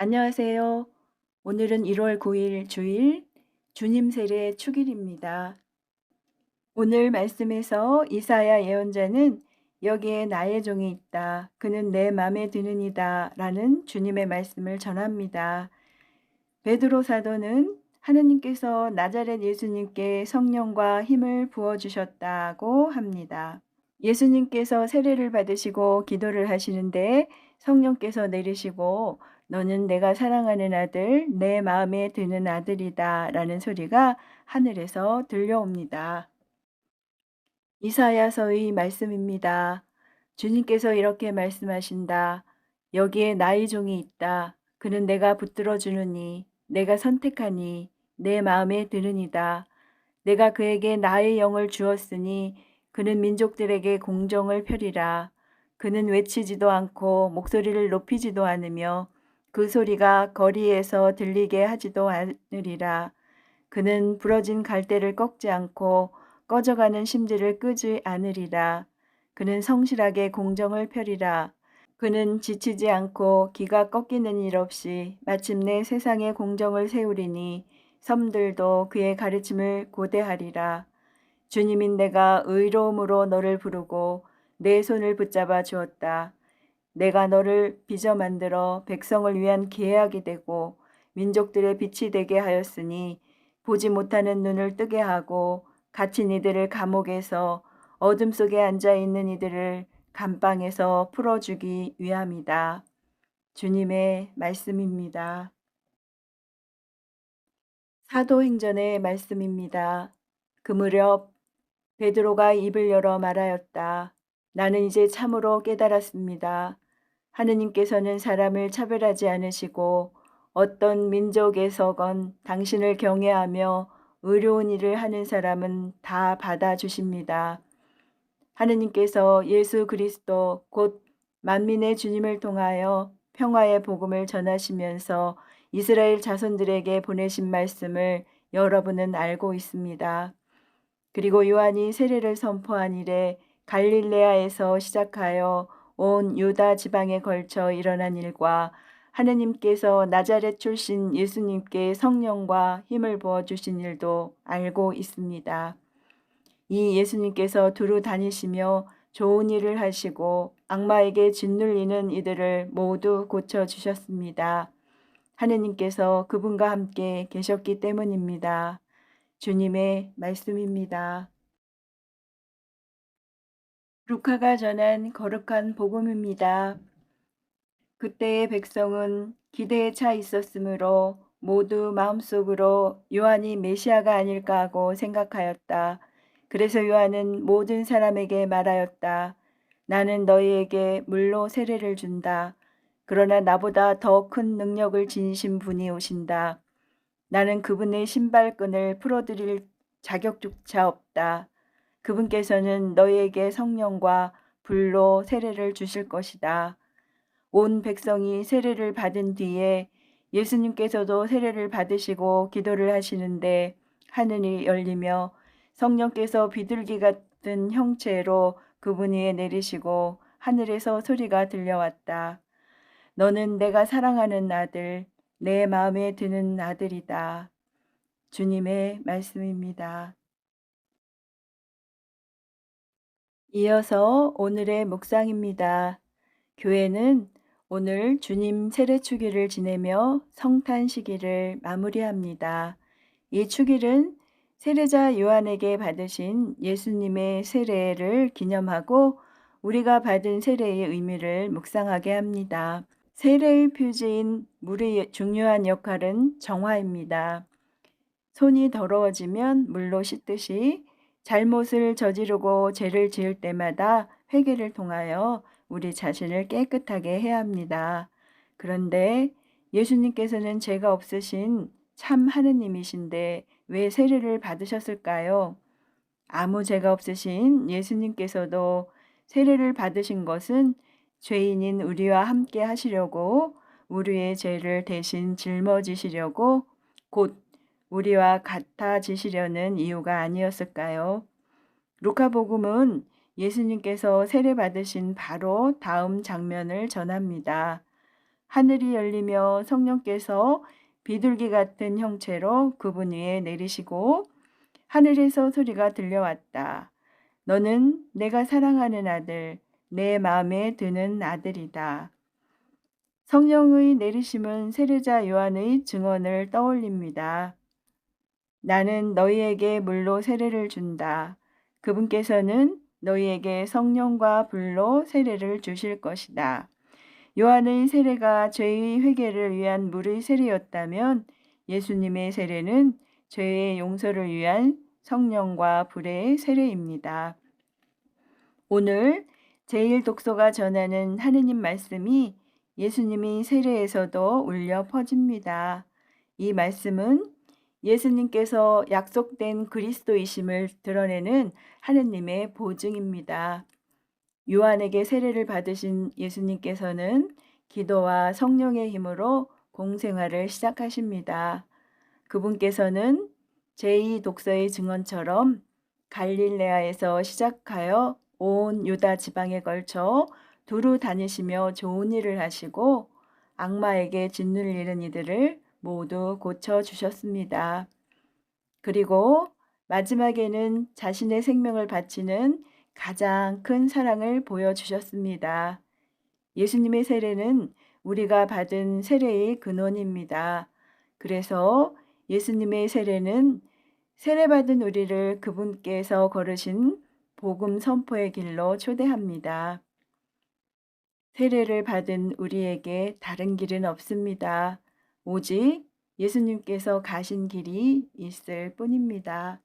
안녕하세요. 오늘은 1월 9일 주일 주님 세례 축일입니다. 오늘 말씀에서 이사야 예언자는 여기에 나의 종이 있다. 그는 내 맘에 드느니다. 라는 주님의 말씀을 전합니다. 베드로 사도는 하느님께서 나자렛 예수님께 성령과 힘을 부어주셨다고 합니다. 예수님께서 세례를 받으시고 기도를 하시는데 성령께서 내리시고 너는 내가 사랑하는 아들, 내 마음에 드는 아들이다 라는 소리가 하늘에서 들려옵니다. 이사야서의 말씀입니다. 주님께서 이렇게 말씀하신다. 여기에 나의 종이 있다. 그는 내가 붙들어 주느니 내가 선택하니 내 마음에 드느니다. 내가 그에게 나의 영을 주었으니 그는 민족들에게 공정을 펴리라. 그는 외치지도 않고 목소리를 높이지도 않으며 그 소리가 거리에서 들리게 하지도 않으리라. 그는 부러진 갈대를 꺾지 않고 꺼져가는 심지를 끄지 않으리라. 그는 성실하게 공정을 펴리라. 그는 지치지 않고 기가 꺾이는 일 없이 마침내 세상에 공정을 세우리니 섬들도 그의 가르침을 고대하리라. 주님인 내가 의로움으로 너를 부르고 내 손을 붙잡아 주었다. 내가 너를 빚어 만들어 백성을 위한 계약이 되고 민족들의 빛이 되게 하였으니 보지 못하는 눈을 뜨게 하고 갇힌 이들을 감옥에서 어둠 속에 앉아 있는 이들을 감방에서 풀어주기 위함이다. 주님의 말씀입니다. 사도행전의 말씀입니다. 그 무렵 베드로가 입을 열어 말하였다. 나는 이제 참으로 깨달았습니다. 하느님께서는 사람을 차별하지 않으시고 어떤 민족에서건 당신을 경외하며 의로운 일을 하는 사람은 다 받아주십니다. 하느님께서 예수 그리스도 곧 만민의 주님을 통하여 평화의 복음을 전하시면서 이스라엘 자손들에게 보내신 말씀을 여러분은 알고 있습니다. 그리고 요한이 세례를 선포한 이래 갈릴레아에서 시작하여 온 유다 지방에 걸쳐 일어난 일과 하느님께서 나자렛 출신 예수님께 성령과 힘을 부어 주신 일도 알고 있습니다. 이 예수님께서 두루 다니시며 좋은 일을 하시고 악마에게 짓눌리는 이들을 모두 고쳐 주셨습니다. 하느님께서 그분과 함께 계셨기 때문입니다. 주님의 말씀입니다. 루카가 전한 거룩한 복음입니다. 그때의 백성은 기대에 차 있었으므로 모두 마음속으로 요한이 메시아가 아닐까 하고 생각하였다. 그래서 요한은 모든 사람에게 말하였다. 나는 너희에게 물로 세례를 준다. 그러나 나보다 더 큰 능력을 지니신 분이 오신다. 나는 그분의 신발끈을 풀어드릴 자격조차 없다. 그분께서는 너희에게 성령과 불로 세례를 주실 것이다. 온 백성이 세례를 받은 뒤에 예수님께서도 세례를 받으시고 기도를 하시는데 하늘이 열리며 성령께서 비둘기 같은 형체로 그분 위에 내리시고 하늘에서 소리가 들려왔다. 너는 내가 사랑하는 아들, 내 마음에 드는 아들이다. 주님의 말씀입니다. 이어서 오늘의 묵상입니다. 교회는 오늘 주님 세례 축일을 지내며 성탄 시기를 마무리합니다. 이 축일은 세례자 요한에게 받으신 예수님의 세례를 기념하고 우리가 받은 세례의 의미를 묵상하게 합니다. 세례의 표지인 물의 중요한 역할은 정화입니다. 손이 더러워지면 물로 씻듯이 잘못을 저지르고 죄를 지을 때마다 회개를 통하여 우리 자신을 깨끗하게 해야 합니다. 그런데 예수님께서는 죄가 없으신 참 하느님이신데 왜 세례를 받으셨을까요? 아무 죄가 없으신 예수님께서도 세례를 받으신 것은 죄인인 우리와 함께 하시려고 우리의 죄를 대신 짊어지시려고 곧 우리와 같아지시려는 이유가 아니었을까요? 루카복음은 예수님께서 세례 받으신 바로 다음 장면을 전합니다. 하늘이 열리며 성령께서 비둘기 같은 형체로 그분 위에 내리시고 하늘에서 소리가 들려왔다. 너는 내가 사랑하는 아들, 내 마음에 드는 아들이다. 성령의 내리심은 세례자 요한의 증언을 떠올립니다. 나는 너희에게 물로 세례를 준다. 그분께서는 너희에게 성령과 불로 세례를 주실 것이다. 요한의 세례가 죄의 회개를 위한 물의 세례였다면 예수님의 세례는 죄의 용서를 위한 성령과 불의 세례입니다. 오늘 제1독서가 전하는 하느님 말씀이 예수님의 세례에서도 울려 퍼집니다. 이 말씀은 예수님께서 약속된 그리스도이심을 드러내는 하느님의 보증입니다. 요한에게 세례를 받으신 예수님께서는 기도와 성령의 힘으로 공생활을 시작하십니다. 그분께서는 제2독서의 증언처럼 갈릴레아에서 시작하여 온 유다 지방에 걸쳐 두루 다니시며 좋은 일을 하시고 악마에게 짓눌 이른 이들을 모두 고쳐주셨습니다. 그리고 마지막에는 자신의 생명을 바치는 가장 큰 사랑을 보여주셨습니다. 예수님의 세례는 우리가 받은 세례의 근원입니다. 그래서 예수님의 세례는 세례받은 우리를 그분께서 걸으신 복음 선포의 길로 초대합니다. 세례를 받은 우리에게 다른 길은 없습니다. 오직 예수님께서 가신 길이 있을 뿐입니다.